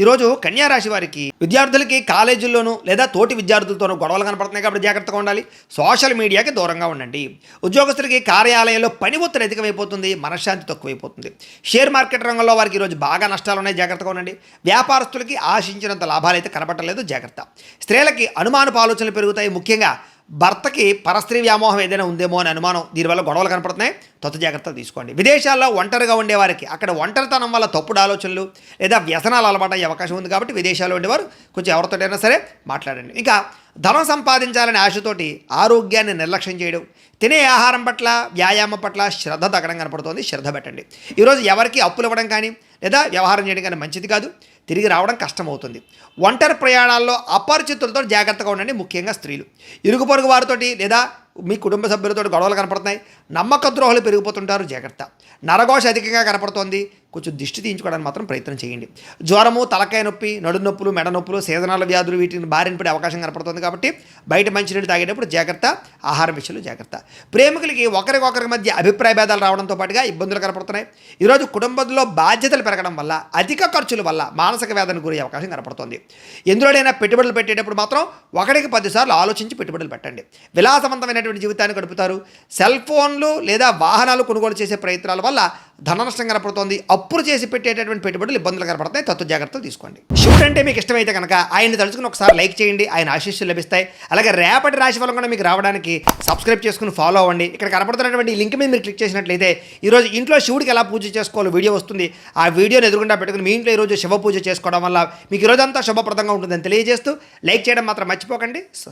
ఈరోజు కన్యారాశి వారికి విద్యార్థులకి కాలేజీల్లోనూ లేదా తోటి విద్యార్థులతోనూ గొడవలు కనపడుతున్నాయి కాబట్టి జాగ్రత్తగా ఉండాలి. సోషల్ మీడియాకి దూరంగా ఉండండి. ఉద్యోగస్తులకి కార్యాలయంలో పని ఒత్తిడి అధికమైపోతుంది, మనశ్శాంతి తక్కువైపోతుంది. షేర్ మార్కెట్ రంగంలో వారికి ఈరోజు బాగా నష్టాలు ఉన్నాయి, జాగ్రత్తగా ఉండండి. వ్యాపారస్తులకి ఆశించినంత లాభాలు అయితే కనపడలేదు, జాగ్రత్త. స్త్రీలకి అనుమానపు ఆలోచనలు పెరుగుతాయి, ముఖ్యంగా భర్తకి పరస్త్రీ వ్యామోహం ఏదైనా ఉందేమో అని అనుమానం, దీనివల్ల గొడవలు కనపడుతున్నాయి, జాగ్రత్తలు తీసుకోండి. విదేశాల్లో ఒంటరిగా ఉండేవారికి అక్కడ ఒంటరితనం వల్ల తప్పుడు ఆలోచనలు లేదా వ్యసనాలు అలవాటయ్యే అవకాశం ఉంది కాబట్టి విదేశాల్లో ఉండేవారు కొంచెం ఎవరితోటైనా సరే మాట్లాడండి. ఇంకా ధనం సంపాదించాలనే ఆశతోటి ఆరోగ్యాన్ని నిర్లక్ష్యం చేయడం, తినే ఆహారం పట్ల వ్యాయామం పట్ల శ్రద్ధ తగ్గడం కనపడుతుంది, శ్రద్ధ పెట్టండి. ఈరోజు ఎవరికి అప్పులు ఇవ్వడం కానీ లేదా వ్యవహారం చేయడం కానీ మంచిది కాదు, తిరిగి రావడం కష్టమవుతుంది. ఒంటరి ప్రయాణాల్లో అపరిచితులతో జాగ్రత్తగా ఉండండి, ముఖ్యంగా స్త్రీలు. ఇరుగు పొరుగు వారితోటి లేదా మీ కుటుంబ సభ్యులతో గొడవలు కనపడుతున్నాయి, నమ్మక ద్రోహులు పెరిగిపోతుంటారు, జాగ్రత్త. నరఘోష అధికంగా కనపడుతోంది, కొంచెం దిష్టి తీయించుకోవడానికి మాత్రం ప్రయత్నం చేయండి. జ్వరము, తలకాయ నొప్పి, నడు నొప్పులు, మెడ నొప్పులు, సీజనల్ వ్యాధులు వీటిని బారిన పడే అవకాశం కనపడుతుంది కాబట్టి బయట మంచినీళ్ళు తాగేటప్పుడు జాగ్రత్త, ఆహారం విషయంలో జాగ్రత్త. ప్రేమికులకి ఒకరికొకరి మధ్య అభిప్రాయ భేదాలు రావడంతో పాటుగా ఇబ్బందులు కనపడుతున్నాయి. ఈరోజు కుటుంబంలో బాధ్యతలు పెరగడం వల్ల అధిక ఖర్చుల వల్ల మానసిక వేదనకు గురయ్యే అవకాశం కనపడుతుంది. ఎందులోనైనా పెట్టుబడులు పెట్టేటప్పుడు మాత్రం 1కి 10 సార్లు ఆలోచించి పెట్టుబడులు పెట్టండి. విలాసవంతమైనటువంటి జీవితాన్ని గడుపుతారు. సెల్ ఫోన్లు లేదా వాహనాలు కొనుగోలు చేసే ప్రయత్నాల వల్ల ధన నష్టం కనపడుతోంది. అప్పులు చేసి పెట్టేటటువంటి పెట్టుబడులు ఇబ్బందులు కనపడతాయి, జాగ్రత్తలు తీసుకోండి. శివుడు అంటే మీకు ఇష్టమైతే కనుక ఆయన్ని తలుచుకుని ఒకసారి లైక్ చేయండి, ఆయన ఆశీస్సులు లభిస్తాయి. అలాగే రేపటి రాశి ఫలం కూడా మీకు రావడానికి సబ్స్క్రైబ్ చేసుకుని ఫాలో అవ్వండి. ఇక్కడ కనపడుతున్నటువంటి ఈ లింక్ మీద మీరు క్లిక్ చేసినట్లయితే ఈరోజు ఇంట్లో శివుడికి ఎలా పూజ చేసుకోవాలో వీడియో వస్తుంది. ఆ వీడియోని ఎదురుగుండా పెట్టుకుని మీ ఇంట్లో ఈరోజు శివ పూజ చేసుకోవడం వల్ల మీకు ఈరోజంతా శుభప్రదంగా ఉంటుందని తెలియజేస్తూ లైక్ చేయడం మాత్రం మర్చిపోకండి. స్వస్తి.